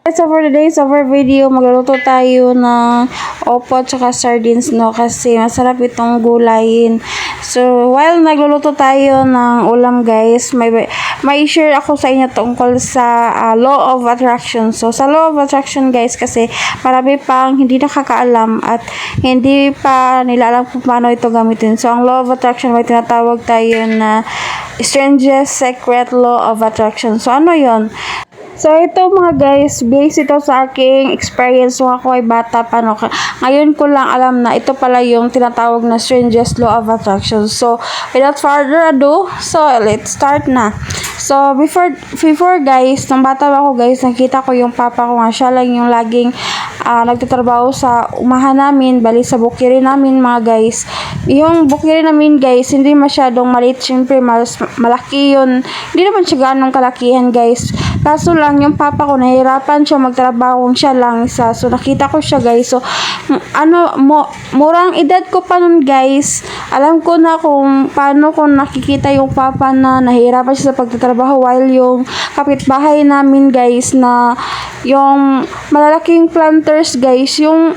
So for today's our video, magluluto tayo ng opo at saka sardines, no, kasi masarap itong gulayin. So while nagluluto tayo ng ulam, guys, may share ako sa inyo tungkol sa law of attraction. So sa law of attraction, guys, kasi marami pang hindi nakakaalam at hindi pa nila alam kung paano ito gamitin. So ang law of attraction, may tinatawag tayo na strangest secret law of attraction. So ano yon? So, ito mga guys, based ito sa aking experience nung ako ay bata pa, no? Ngayon ko lang alam na ito pala yung tinatawag na strangest law of attraction. So, without further ado, so let's start na. So, before guys, nung bata ako guys, nakita ko yung papa ko nga, siya lang yung laging nagtatrabaho sa umahan namin, bali sa bukiri namin mga guys. Yung bukiri namin guys, hindi masyadong maliit, syempre malaki yun. Hindi naman siya ganong kalakihan guys. Kaso lang, yung papa ko, nahirapan siya magtrabaho siya lang isa. So, nakita ko siya, guys. So, murang edad ko pa nun, guys. Alam ko na kung paano ko nakikita yung papa na nahirapan siya sa pagtatrabaho while yung kapitbahay namin, guys, na yung malalaking planters, guys, yung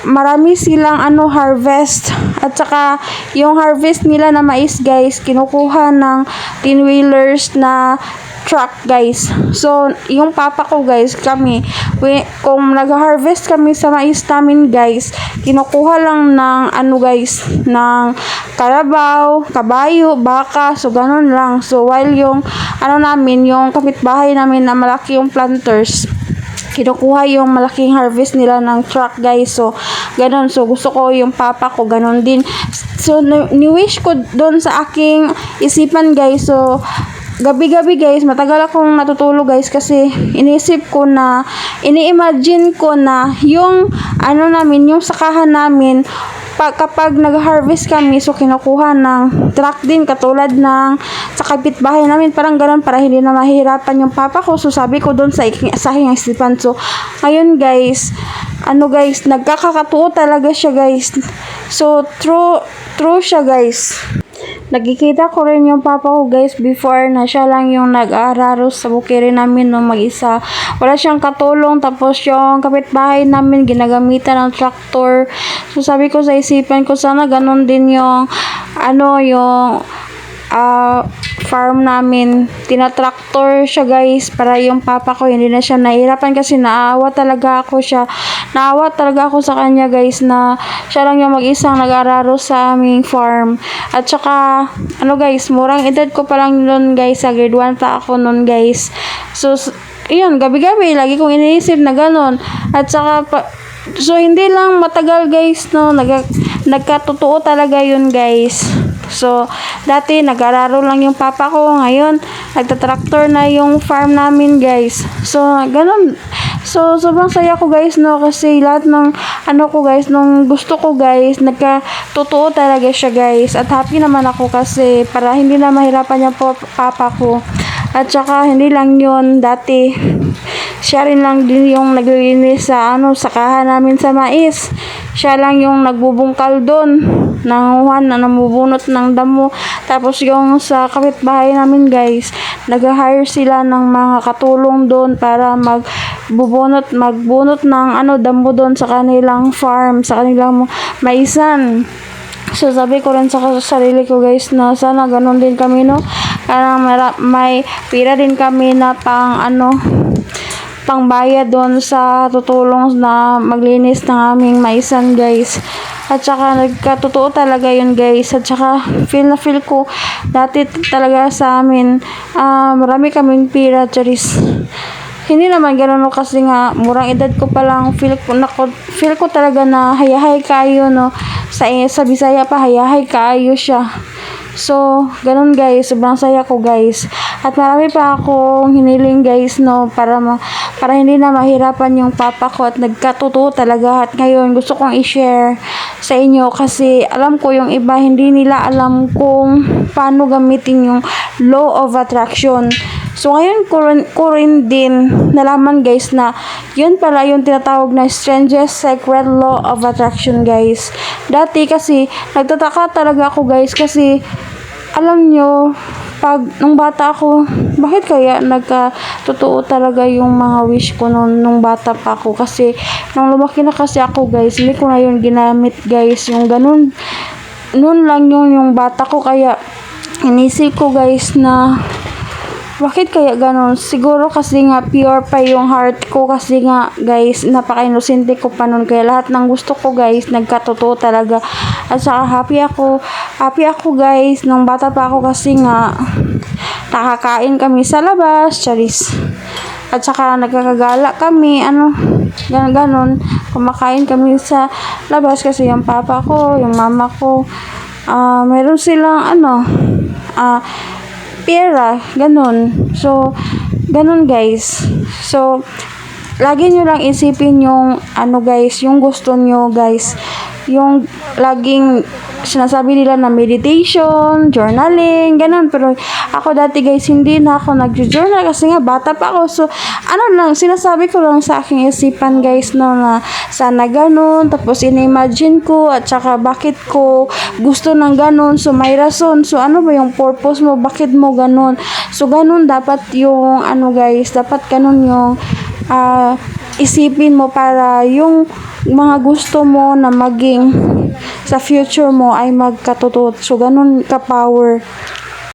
marami silang harvest at saka yung harvest nila na mais guys kinukuha ng tin-wheelers na truck guys. So yung papa ko guys, kami kung nag-harvest kami sa mais namin guys, kinukuha lang ng guys, ng kalabaw, kabayo, baka, so ganun lang. So while yung namin, yung kapitbahay namin na malaki yung planters, kinukuha yung malaking harvest nila ng truck guys. So ganun, so gusto ko yung papa ko ganun din. So ni-wish ko doon sa aking isipan guys. So gabi-gabi guys, matagal akong natutulog guys kasi ini-imagine ko na yung namin, yung sakahan namin, kapag nag-harvest kami, so kinukuha ng truck din katulad ng sa kapitbahay namin, parang ganun, para hindi na mahirapan yung papa ko. So sabi ko doon sa aking isipan. So ngayon guys, guys, nagkakatuo talaga siya guys. So true siya guys. Nakikita ko rin yung papa ko guys before na siya lang yung nag-aararos sa bukiri namin nung mag-isa. Wala siyang katulong, tapos yung kapitbahay namin ginagamitan ng tractor. So sabi ko sa isipan ko, sana ganun din yung yung farm namin, tinatraktor siya guys, para yung papa ko hindi na siya nahirapan, kasi naawa talaga ako sa kanya guys, na siya lang yung mag-isang nag-araro sa aming farm. At saka guys, murang edad ko pa lang noon guys, sa grade 1 pa ako noon guys. So yun, gabi-gabi lagi kong iniisip na ganun. At saka so hindi lang matagal guys, no, nagkatotoo talaga yun guys. So dati nag-araro lang yung papa ko, ngayon nagtatraktor na yung farm namin guys. So ganun. So sobrang saya ko guys, no, kasi lahat ng ko guys, nung gusto ko guys, nagkatotoo talaga siya guys. At happy naman ako kasi para hindi na mahirapan yung papa ko. At saka hindi lang yun, dati siya rin lang din yung naglilinis sa sakahan namin sa mais. Siya lang yung nagbubungkal doon ng namubunot ng damo. Tapos yung sa kapitbahay namin guys, nag-hire sila ng mga katulong doon para magbunot ng damo doon sa kanilang farm, sa kanilang maisan. So sabi ko rin sa sarili ko guys na sana ganun din kami, no, para may pira din kami na pangbayad doon sa tutulong na maglinis ng aming maisan guys. At saka nagkatotoo talaga yun guys. At saka feel ko dati talaga sa amin, marami kaming pira, charis. Hindi naman ganun, kasi nga murang edad ko pa lang, feel ko talaga na hayahay kayo, no, sa Bisaya pa, hayahay kayo siya. So ganun guys, sobrang saya ko guys. At marami pa akong hiniling guys, no, para hindi na mahirapan yung papa ko, at nagkatotoo talaga. At ngayon gusto kong i-share sa inyo kasi alam ko yung iba hindi nila alam kung paano gamitin yung law of attraction. So ngayon ko rin din nalaman guys na yun pala yung tinatawag na strangest secret law of attraction guys. Dati kasi nagtataka talaga ako guys, kasi alam nyo, pag nung bata ako, bakit kaya nagka-totoo talaga yung mga wish ko nung bata pa ako? Kasi, nung lumaki na kasi ako guys, hindi ko na yun ginamit guys, yung ganun, noon lang yung bata ko, kaya, inisip ko guys na, bakit kaya ganon? Siguro kasi nga pure pa yung heart ko, kasi nga guys, napaka-inosente ko pa nun, kaya lahat ng gusto ko guys, nagkatotoo talaga. At saka happy ako guys, nung bata pa ako, kasi nga nakakain kami sa labas, charis. At saka nagkakagala kami, ganon, kumakain kami sa labas kasi yung papa ko, yung mama ko, meron silang pera, ganun. So, ganun guys. So, lagi nyo lang isipin yung guys, yung gusto nyo guys. Yung laging sinasabi nila na meditation, journaling, ganun. Pero ako dati guys, hindi na ako nag-journal kasi nga bata pa ako. So, sinasabi ko lang sa aking isipan guys na sana ganun. Tapos, in-imagine ko at saka bakit ko gusto ng ganun. So, may rason. So, ano ba yung purpose mo? Bakit mo ganun? So, ganun dapat yung guys, dapat ganun yung isipin mo para yung mga gusto mo na maging sa future mo ay magkatotoo. So, ganun ka-power